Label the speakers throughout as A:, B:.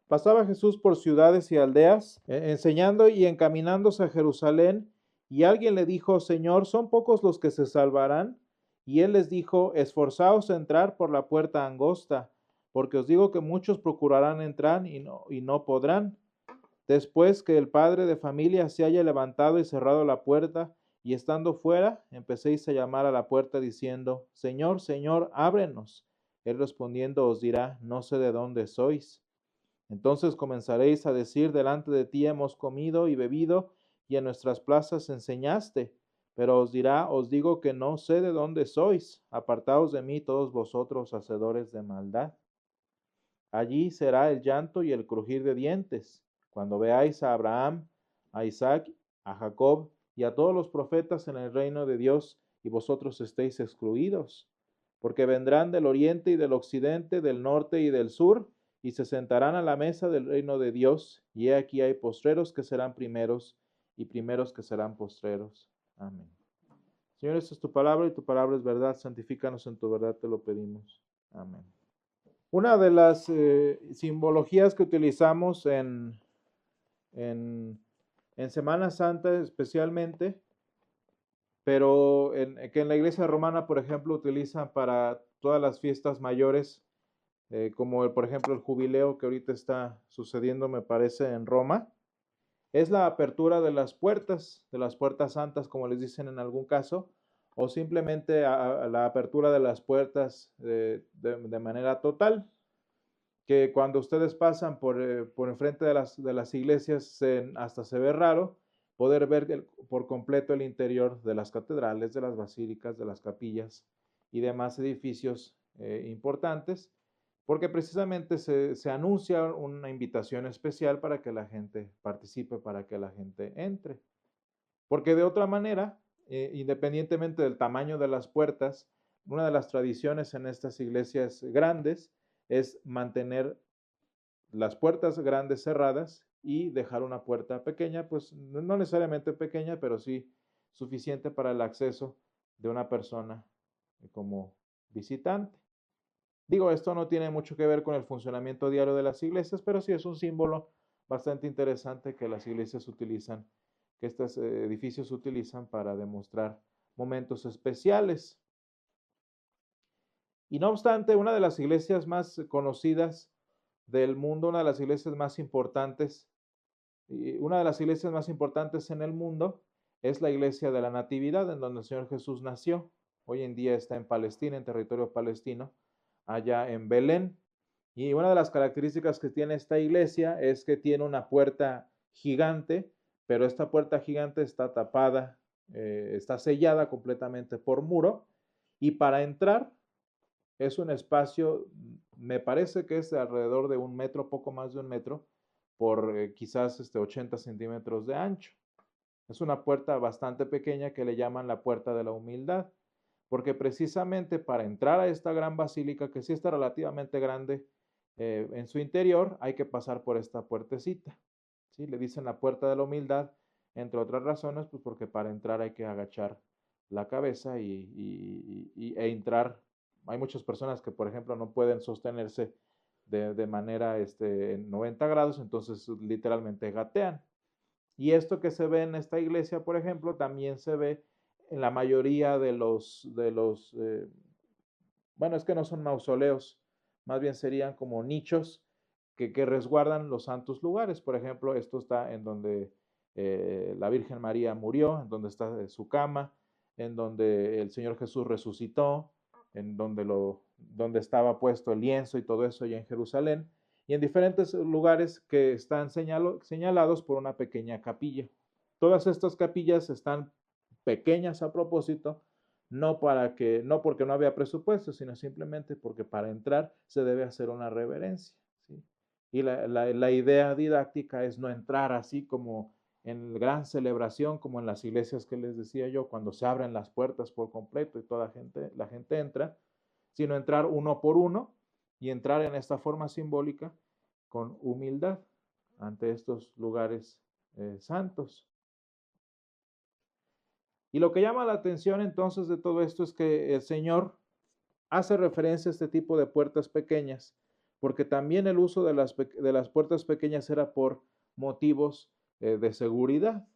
A: Pasaba Jesús por ciudades y aldeas, enseñando y encaminándose a Jerusalén, y alguien le dijo, Señor, ¿son pocos los que se salvarán? Y él les dijo, esforzaos a entrar por la puerta angosta, porque os digo que muchos procurarán entrar y no podrán. Después que el padre de familia se haya levantado y cerrado la puerta, y estando fuera, empecéis a llamar a la puerta diciendo, Señor, Señor, ábrenos. Él respondiendo os dirá, no sé de dónde sois. Entonces comenzaréis a decir, delante de ti hemos comido y bebido, y en nuestras plazas enseñaste. Pero os dirá, os digo que no sé de dónde sois. Apartaos de mí todos vosotros, hacedores de maldad. Allí será el llanto y el crujir de dientes, cuando veáis a Abraham, a Isaac, a Jacob y a todos los profetas en el reino de Dios, y vosotros estéis excluidos. Porque vendrán del oriente y del occidente, del norte y del sur, y se sentarán a la mesa del reino de Dios, y he aquí hay postreros que serán primeros, y primeros que serán postreros. Amén. Señor, esta es tu palabra, y tu palabra es verdad. Santifícanos en tu verdad, te lo pedimos. Amén. Una de las simbologías que utilizamos en, en Semana Santa especialmente, pero que en la iglesia romana, por ejemplo, utilizan para todas las fiestas mayores, como por ejemplo el jubileo que ahorita está sucediendo, me parece, en Roma, es la apertura de las puertas santas, como les dicen en algún caso, o simplemente a la apertura de las puertas de manera total, que cuando ustedes pasan por enfrente de las iglesias, hasta se ve raro poder ver por completo el interior de las catedrales, de las basílicas, de las capillas y demás edificios importantes, porque precisamente se anuncia una invitación especial para que la gente participe, para que la gente entre. Porque de otra manera, independientemente del tamaño de las puertas, una de las tradiciones en estas iglesias grandes es mantener las puertas grandes cerradas y dejar una puerta pequeña, pues no necesariamente pequeña, pero sí suficiente para el acceso de una persona como visitante. Digo, esto no tiene mucho que ver con el funcionamiento diario de las iglesias, pero sí es un símbolo bastante interesante que las iglesias utilizan, que estos edificios utilizan para demostrar momentos especiales. Y no obstante, una de las iglesias más conocidas del mundo, una de las iglesias más importantes, una de las iglesias más importantes en el mundo es la iglesia de la Natividad, en donde el Señor Jesús nació. Hoy en día está en Palestina, en territorio palestino, allá en Belén. Y una de las características que tiene esta iglesia es que tiene una puerta gigante, pero esta puerta gigante está tapada, está sellada completamente por muro, y para entrar es un espacio, me parece que es de alrededor de un metro, poco más de un metro, por quizás 80 centímetros de ancho. Es una puerta bastante pequeña que le llaman la puerta de la humildad, porque precisamente para entrar a esta gran basílica, que sí está relativamente grande en su interior, hay que pasar por esta puertecita. ¿Sí? Le dicen la puerta de la humildad, entre otras razones, pues porque para entrar hay que agachar la cabeza e entrar. Hay muchas personas que, por ejemplo, no pueden sostenerse de manera en 90 grados, entonces literalmente gatean. Y esto que se ve en esta iglesia, por ejemplo, también se ve en la mayoría bueno, es que no son mausoleos, más bien serían como nichos que resguardan los santos lugares. Por ejemplo, esto está en donde la Virgen María murió, en donde está su cama, en donde el Señor Jesús resucitó, en donde estaba puesto el lienzo y todo eso allá en Jerusalén, y en diferentes lugares que están señalados por una pequeña capilla. Todas estas capillas están pequeñas a propósito, no porque no había presupuesto, sino simplemente porque para entrar se debe hacer una reverencia. ¿Sí? Y la idea didáctica es no entrar así como en gran celebración, como en las iglesias que les decía yo, cuando se abren las puertas por completo y la gente entra, sino entrar uno por uno y entrar en esta forma simbólica con humildad ante estos lugares santos. Y lo que llama la atención entonces de todo esto es que el Señor hace referencia a este tipo de puertas pequeñas, porque también el uso de las puertas pequeñas era por motivos de seguridad.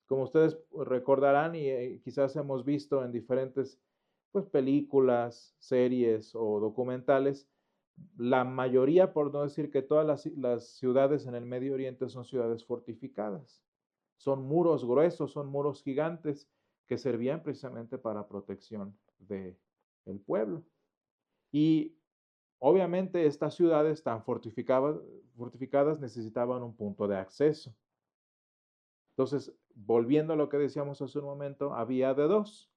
A: Como ustedes recordarán y quizás hemos visto en diferentes pues, películas, series o documentales, la mayoría, por no decir que todas las ciudades en el Medio Oriente son ciudades fortificadas. Son muros gruesos, son muros gigantes que servían precisamente para protección del pueblo. Y obviamente estas ciudades tan fortificadas necesitaban un punto de acceso. Entonces, volviendo a lo que decíamos hace un momento, había de dos.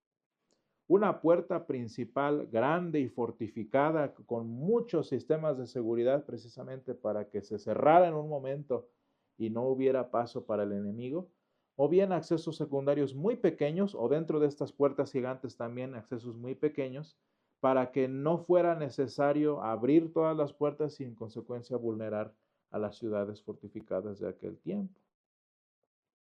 A: Una puerta principal grande y fortificada con muchos sistemas de seguridad precisamente para que se cerrara en un momento y no hubiera paso para el enemigo, o bien accesos secundarios muy pequeños o dentro de estas puertas gigantes también accesos muy pequeños para que no fuera necesario abrir todas las puertas y en consecuencia vulnerar a las ciudades fortificadas de aquel tiempo.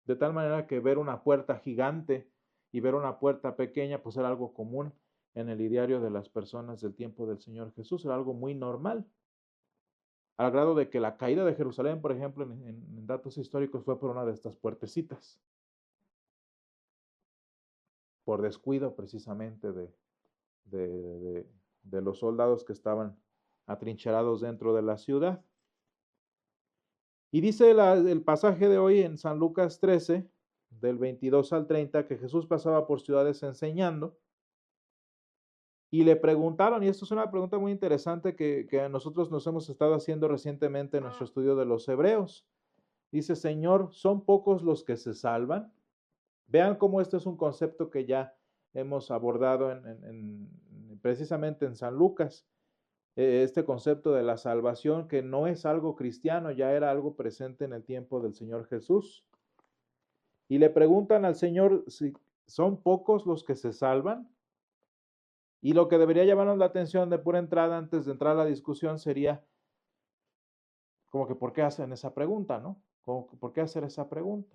A: De tal manera que ver una puerta gigante y ver una puerta pequeña, pues era algo común en el ideario de las personas del tiempo del Señor Jesús, era algo muy normal. Al grado de que la caída de Jerusalén, por ejemplo, en datos históricos, fue por una de estas puertecitas, por descuido precisamente de los soldados que estaban atrincherados dentro de la ciudad. Y dice el pasaje de hoy en San Lucas 13, del 22 al 30, que Jesús pasaba por ciudades enseñando y le preguntaron, y esto es una pregunta muy interesante que nosotros nos hemos estado haciendo recientemente en nuestro estudio de los Hebreos. Dice, Señor, ¿son pocos los que se salvan? Vean cómo este es un concepto que ya hemos abordado precisamente en San Lucas. Este concepto de la salvación que no es algo cristiano, ya era algo presente en el tiempo del Señor Jesús. Y le preguntan al Señor si son pocos los que se salvan. Y lo que debería llamarnos la atención de pura entrada antes de entrar a la discusión sería como que ¿por qué hacen esa pregunta, no? ¿Por qué hacer esa pregunta?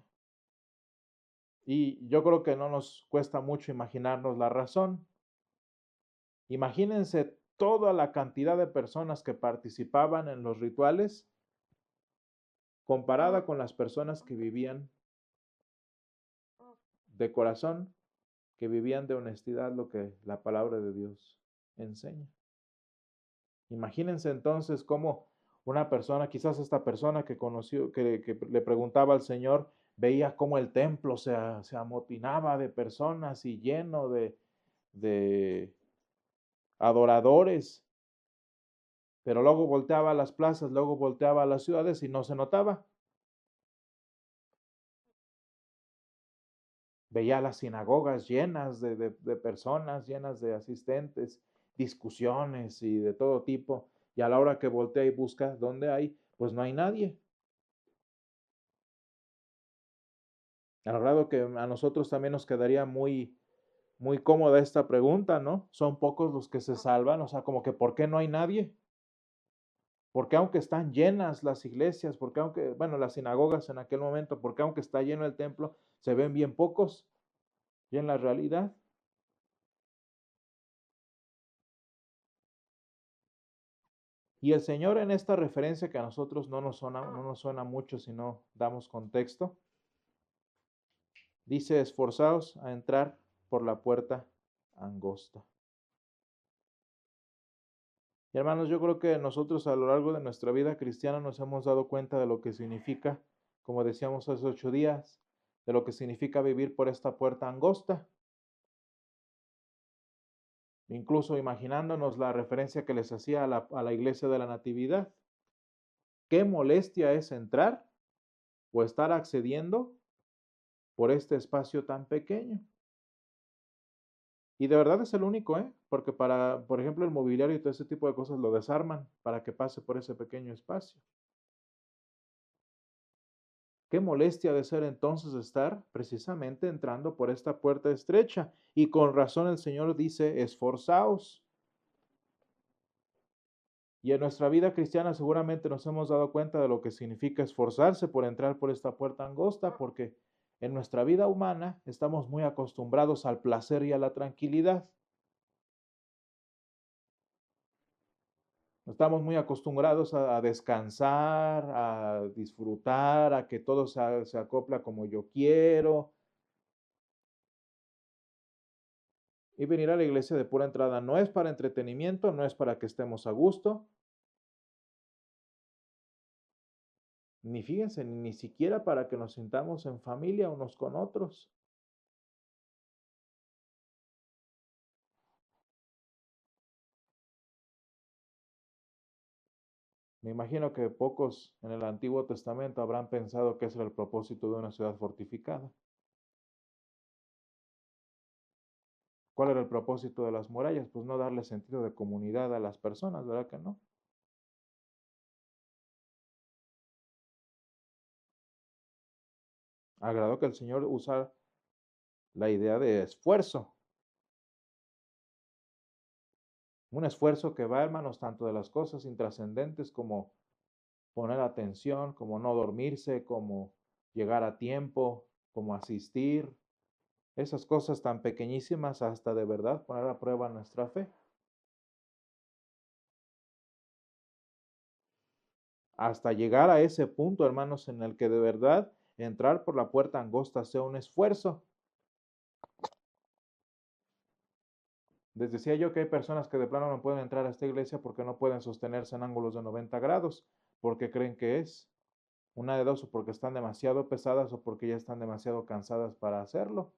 A: Y yo creo que no nos cuesta mucho imaginarnos la razón. Imagínense toda la cantidad de personas que participaban en los rituales comparada con las personas que vivían de corazón, que vivían de honestidad, lo que la palabra de Dios enseña. Imagínense entonces cómo una persona, quizás esta persona que conoció, que le preguntaba al Señor, veía cómo el templo se amotinaba de personas y lleno de adoradores, pero luego volteaba a las plazas, luego volteaba a las ciudades y no se notaba. Veía las sinagogas llenas de personas, llenas de asistentes, discusiones y de todo tipo, y a la hora que voltea y busca dónde hay, pues no hay nadie. Al grado que a nosotros también nos quedaría muy, muy cómoda esta pregunta, ¿no? Son pocos los que se salvan, o sea, como que ¿por qué no hay nadie? Porque aunque están llenas las iglesias, porque aunque, bueno, las sinagogas en aquel momento, porque aunque está lleno el templo, se ven bien pocos, y en la realidad. Y el Señor en esta referencia que a nosotros no nos suena mucho si no damos contexto, dice, esforzaos a entrar por la puerta angosta. Y hermanos, yo creo que nosotros a lo largo de nuestra vida cristiana nos hemos dado cuenta de lo que significa, como decíamos hace 8 días, de lo que significa vivir por esta puerta angosta. Incluso imaginándonos la referencia que les hacía a la iglesia de la Natividad. ¿Qué molestia es entrar o estar accediendo por este espacio tan pequeño? Y de verdad es el único, porque por ejemplo, el mobiliario y todo ese tipo de cosas lo desarman para que pase por ese pequeño espacio. Qué molestia de ser entonces estar precisamente entrando por esta puerta estrecha. Y con razón el Señor dice, esforzaos. Y en nuestra vida cristiana seguramente nos hemos dado cuenta de lo que significa esforzarse por entrar por esta puerta angosta, porque en nuestra vida humana estamos muy acostumbrados al placer y a la tranquilidad. Estamos muy acostumbrados a descansar, a disfrutar, a que todo se acopla como yo quiero. Y venir a la iglesia de pura entrada no es para entretenimiento, no es para que estemos a gusto, ni fíjense, ni siquiera para que nos sintamos en familia unos con otros. Me imagino que pocos en el Antiguo Testamento habrán pensado que ese era el propósito de una ciudad fortificada. ¿Cuál era el propósito de las murallas? Pues no darle sentido de comunidad a las personas, ¿verdad que no? Agradó que el Señor usara la idea de esfuerzo. Un esfuerzo que va, hermanos, tanto de las cosas intrascendentes como poner atención, como no dormirse, como llegar a tiempo, como asistir. Esas cosas tan pequeñísimas hasta de verdad poner a prueba nuestra fe. Hasta llegar a ese punto, hermanos, en el que de verdad entrar por la puerta angosta sea un esfuerzo. Les decía yo que hay personas que de plano no pueden entrar a esta iglesia porque no pueden sostenerse en ángulos de 90 grados, porque creen que es una de dos, o porque están demasiado pesadas o porque ya están demasiado cansadas para hacerlo.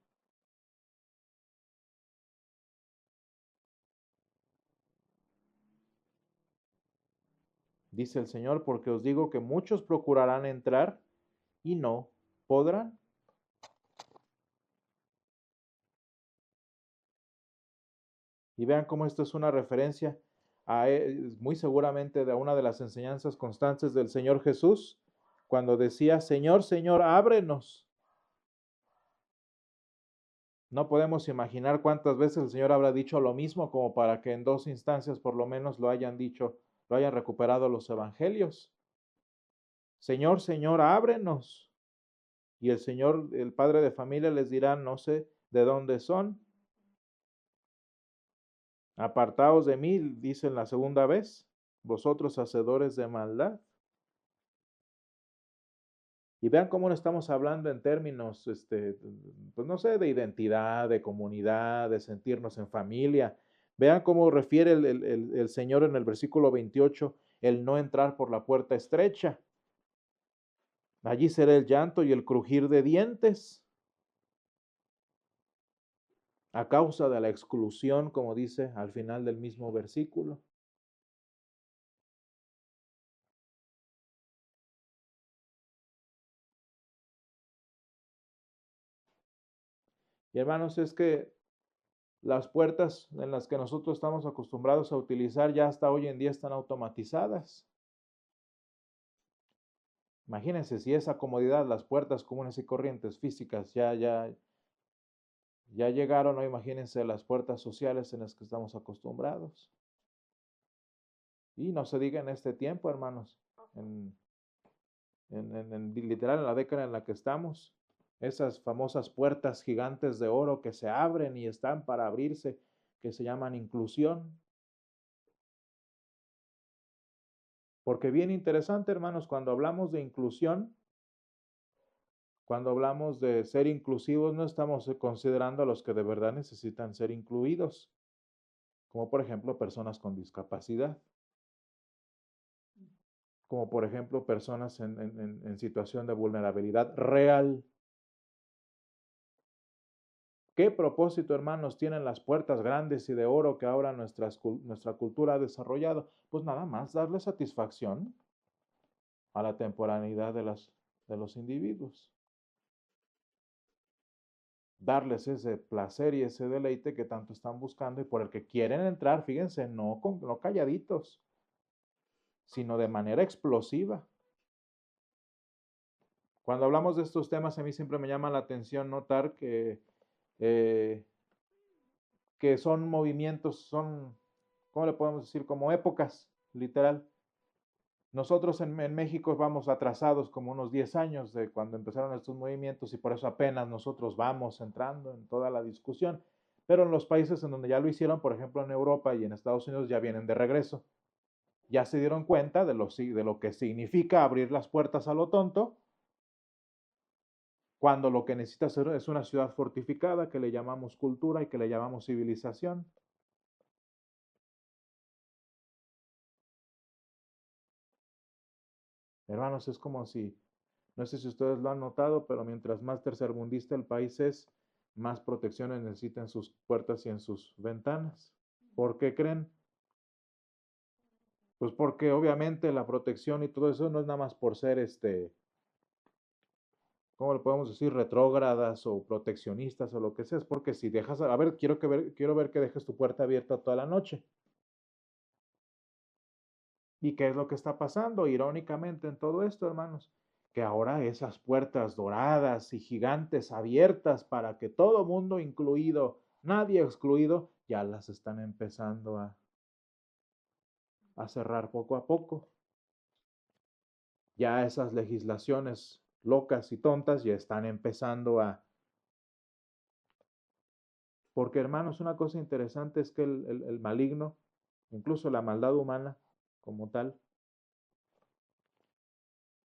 A: Dice el Señor, porque os digo que muchos procurarán entrar y no podrán. Y vean cómo esto es una referencia a, muy seguramente de una de las enseñanzas constantes del Señor Jesús, cuando decía, Señor, Señor, ábrenos. No podemos imaginar cuántas veces el Señor habrá dicho lo mismo como para que en dos instancias por lo menos lo hayan dicho, lo hayan recuperado los evangelios. Señor, Señor, ábrenos. Y el Señor, el padre de familia, les dirá, no sé de dónde son. Apartaos de mí, dicen la segunda vez, vosotros hacedores de maldad. Y vean cómo no estamos hablando en términos, pues no sé, de identidad, de comunidad, de sentirnos en familia. Vean cómo refiere el Señor en el versículo 28, el no entrar por la puerta estrecha. Allí será el llanto y el crujir de dientes a causa de la exclusión, como dice al final del mismo versículo. Y hermanos, es que las puertas en las que nosotros estamos acostumbrados a utilizar ya hasta hoy en día están automatizadas. Imagínense si esa comodidad, las puertas comunes y corrientes físicas ya llegaron, ¿no? Imagínense las puertas sociales en las que estamos acostumbrados. Y no se diga en este tiempo, hermanos, en, literal en la década en la que estamos, esas famosas puertas gigantes de oro que se abren y están para abrirse, que se llaman inclusión. Porque bien interesante, hermanos, cuando hablamos de inclusión, cuando hablamos de ser inclusivos, no estamos considerando a los que de verdad necesitan ser incluidos, como por ejemplo personas con discapacidad, como por ejemplo personas en situación de vulnerabilidad real. ¿Qué propósito, hermanos, tienen las puertas grandes y de oro que ahora nuestra cultura ha desarrollado? Pues nada más darle satisfacción a la temporaneidad de los individuos. Darles ese placer y ese deleite que tanto están buscando y por el que quieren entrar, fíjense, no calladitos, sino de manera explosiva. Cuando hablamos de estos temas, a mí siempre me llama la atención notar eh, que son movimientos, ¿cómo le podemos decir? Como épocas, literal. Nosotros en México vamos atrasados como unos 10 años de cuando empezaron estos movimientos y por eso apenas nosotros vamos entrando en toda la discusión. Pero en los países en donde ya lo hicieron, por ejemplo en Europa y en Estados Unidos, ya vienen de regreso. ya se dieron cuenta de lo que significa abrir las puertas a lo tonto, cuando lo que necesita hacer es una ciudad fortificada que le llamamos cultura y que le llamamos civilización. Hermanos, es como si, no sé si ustedes lo han notado, pero mientras más tercermundista el país es, más protecciones necesita en sus puertas y en sus ventanas. ¿Por qué creen? Pues porque obviamente la protección y todo eso no es nada más por ser ¿cómo le podemos decir? Retrógradas o proteccionistas o lo que sea, es porque si dejas, a ver, quiero ver que dejes tu puerta abierta toda la noche. ¿Y qué es lo que está pasando? Irónicamente en todo esto, hermanos, que ahora esas puertas doradas y gigantes abiertas para que todo mundo incluido, nadie excluido, ya las están empezando a cerrar poco a poco. Ya esas legislaciones locas y tontas ya están empezando a... Porque hermanos, una cosa interesante es que el maligno, incluso la maldad humana como tal,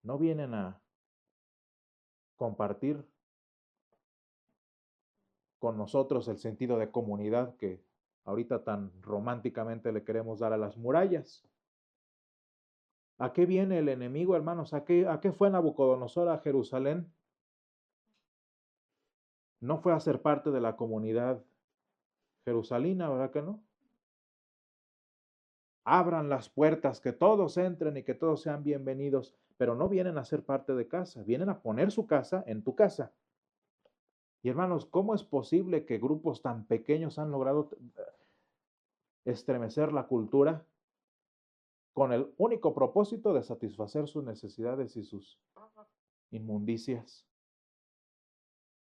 A: no vienen a compartir con nosotros el sentido de comunidad que ahorita tan románticamente le queremos dar a las murallas. ¿A qué viene el enemigo, hermanos? A qué fue Nabucodonosor a Jerusalén? No fue a ser parte de la comunidad jerusalina, ¿verdad que no? Abran las puertas, que todos entren y que todos sean bienvenidos, pero no vienen a ser parte de casa, vienen a poner su casa en tu casa. Y hermanos, ¿cómo es posible que grupos tan pequeños han logrado estremecer la cultura con el único propósito de satisfacer sus necesidades y sus inmundicias?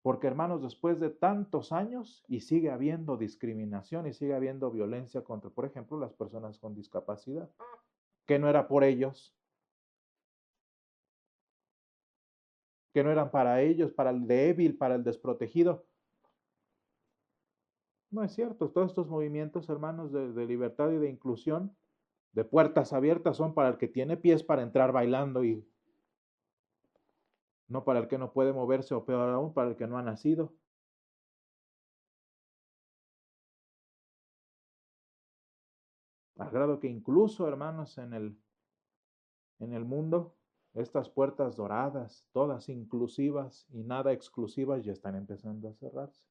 A: Porque hermanos, después de tantos años y sigue habiendo discriminación y sigue habiendo violencia contra, por ejemplo, las personas con discapacidad, que no era por ellos, que no eran para ellos, para el débil, para el desprotegido. No es cierto, todos estos movimientos, hermanos, de libertad y de inclusión, de puertas abiertas, son para el que tiene pies para entrar bailando y no para el que no puede moverse o peor aún, para el que no ha nacido. Al grado que incluso, hermanos, en el mundo, estas puertas doradas, todas inclusivas y nada exclusivas, ya están empezando a cerrarse.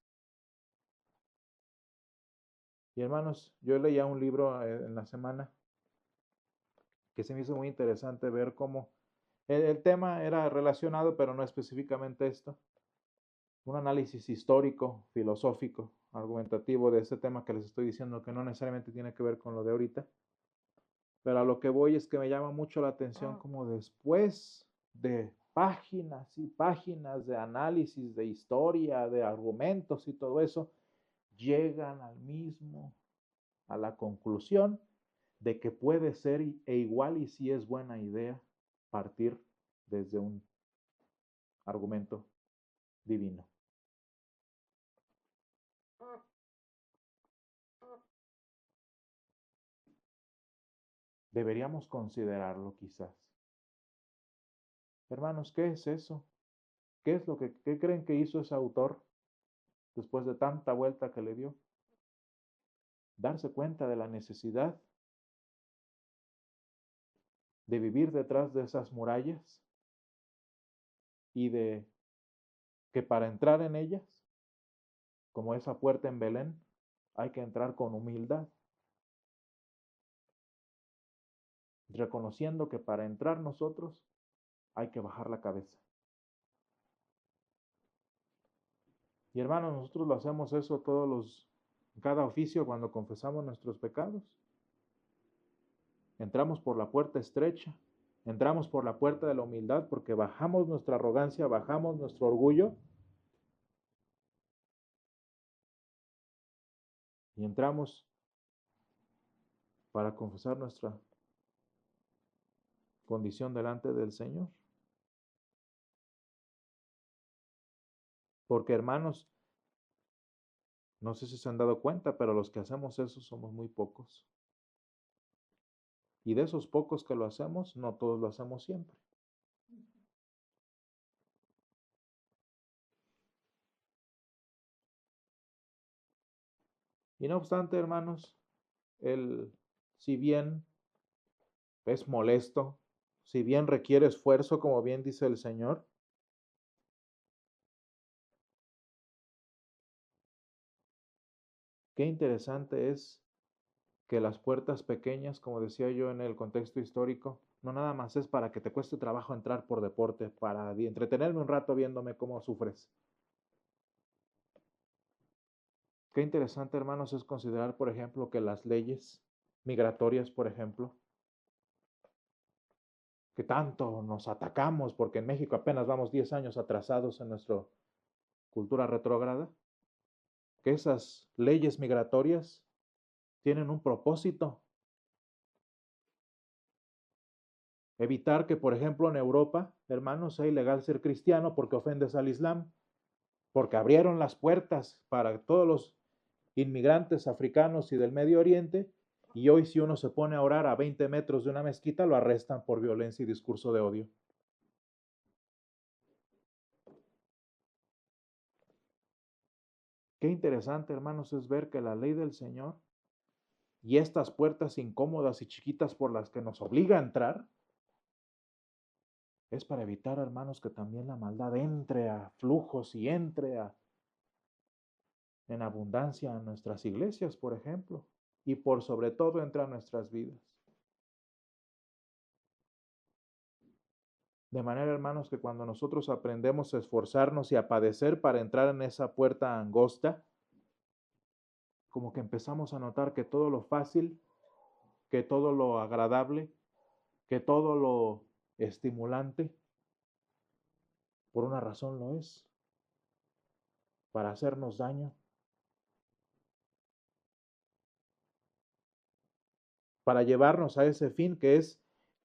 A: Y hermanos, yo leía un libro en la semana que se me hizo muy interesante ver cómo el tema era relacionado, pero no específicamente esto. Un análisis histórico, filosófico, argumentativo de este tema que les estoy diciendo, que no necesariamente tiene que ver con lo de ahorita. Pero a lo que voy es que me llama mucho la atención como después de páginas y páginas de análisis, de historia, de argumentos y todo eso, llegan a la conclusión de que puede ser e igual y si es buena idea partir desde un argumento divino. Deberíamos considerarlo quizás. Hermanos, ¿qué es eso? ¿Qué creen que hizo ese autor después de tanta vuelta que le dio? Darse cuenta de la necesidad de vivir detrás de esas murallas y de que para entrar en ellas, como esa puerta en Belén, hay que entrar con humildad, reconociendo que para entrar nosotros hay que bajar la cabeza. Y hermanos, nosotros lo hacemos eso cada oficio cuando confesamos nuestros pecados. Entramos por la puerta estrecha, entramos por la puerta de la humildad porque bajamos nuestra arrogancia, bajamos nuestro orgullo y entramos para confesar nuestra condición delante del Señor. Porque hermanos, no sé si se han dado cuenta, pero los que hacemos eso somos muy pocos. Y de esos pocos que lo hacemos, no todos lo hacemos siempre. Y no obstante, hermanos, si bien es molesto, si bien requiere esfuerzo, como bien dice el Señor, qué interesante es que las puertas pequeñas, como decía yo en el contexto histórico, no nada más es para que te cueste trabajo entrar por deporte, para entretenerme un rato viéndome cómo sufres. Qué interesante, hermanos, es considerar, por ejemplo, que las leyes migratorias, por ejemplo, que tanto nos atacamos, porque en México apenas vamos 10 años atrasados en nuestra cultura retrógrada, que esas leyes migratorias tienen un propósito. Evitar que, por ejemplo, en Europa, hermanos, sea ilegal ser cristiano porque ofendes al Islam, porque abrieron las puertas para todos los inmigrantes africanos y del Medio Oriente, y hoy si uno se pone a orar a 20 metros de una mezquita, lo arrestan por violencia y discurso de odio. Qué interesante, hermanos, es ver que la ley del Señor y estas puertas incómodas y chiquitas por las que nos obliga a entrar, es para evitar, hermanos, que también la maldad entre a flujos y entre en abundancia a nuestras iglesias, por ejemplo, y por sobre todo entre a nuestras vidas. De manera, hermanos, que cuando nosotros aprendemos a esforzarnos y a padecer para entrar en esa puerta angosta, como que empezamos a notar que todo lo fácil, que todo lo agradable, que todo lo estimulante, por una razón lo es, para hacernos daño, para llevarnos a ese fin que es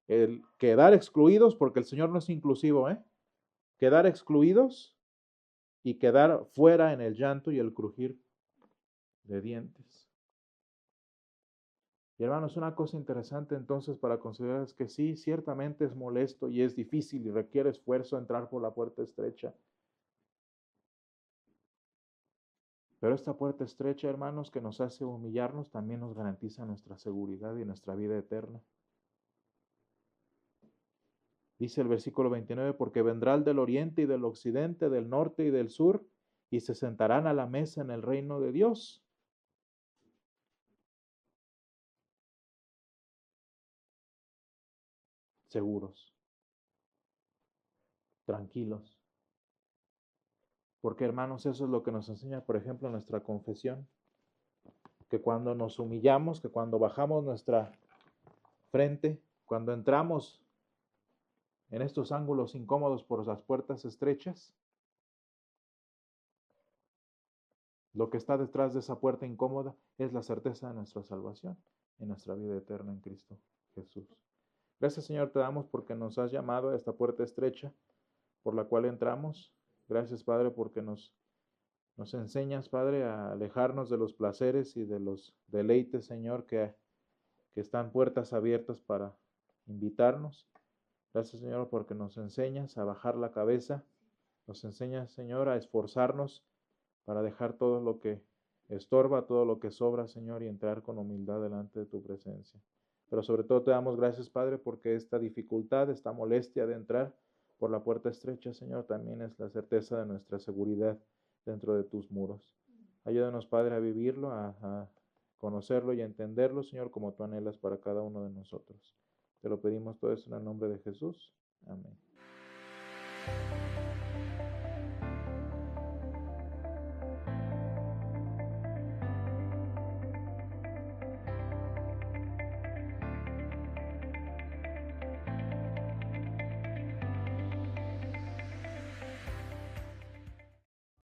A: el quedar excluidos, porque el Señor no es inclusivo, quedar excluidos y quedar fuera en el llanto y el crujir de dientes. Y hermanos, una cosa interesante entonces para considerar es que sí, ciertamente es molesto y es difícil y requiere esfuerzo entrar por la puerta estrecha. Pero esta puerta estrecha, hermanos, que nos hace humillarnos, también nos garantiza nuestra seguridad y nuestra vida eterna. Dice el versículo 29, porque vendrá el del oriente y del occidente, del norte y del sur, y se sentarán a la mesa en el reino de Dios. Seguros, tranquilos. Porque hermanos, eso es lo que nos enseña, por ejemplo, nuestra confesión. Que cuando nos humillamos, que cuando bajamos nuestra frente, cuando entramos en estos ángulos incómodos por las puertas estrechas, lo que está detrás de esa puerta incómoda es la certeza de nuestra salvación y nuestra vida eterna en Cristo Jesús. Gracias, Señor, te damos porque nos has llamado a esta puerta estrecha por la cual entramos. Gracias, Padre, porque nos enseñas, Padre, a alejarnos de los placeres y de los deleites, Señor, que están puertas abiertas para invitarnos. Gracias, Señor, porque nos enseñas a bajar la cabeza. Nos enseñas, Señor, a esforzarnos para dejar todo lo que estorba, todo lo que sobra, Señor, y entrar con humildad delante de tu presencia. Pero sobre todo te damos gracias, Padre, porque esta dificultad, esta molestia de entrar por la puerta estrecha, Señor, también es la certeza de nuestra seguridad dentro de tus muros. Ayúdanos, Padre, a vivirlo, a conocerlo y a entenderlo, Señor, como tú anhelas para cada uno de nosotros. Te lo pedimos todo esto en el nombre de Jesús. Amén.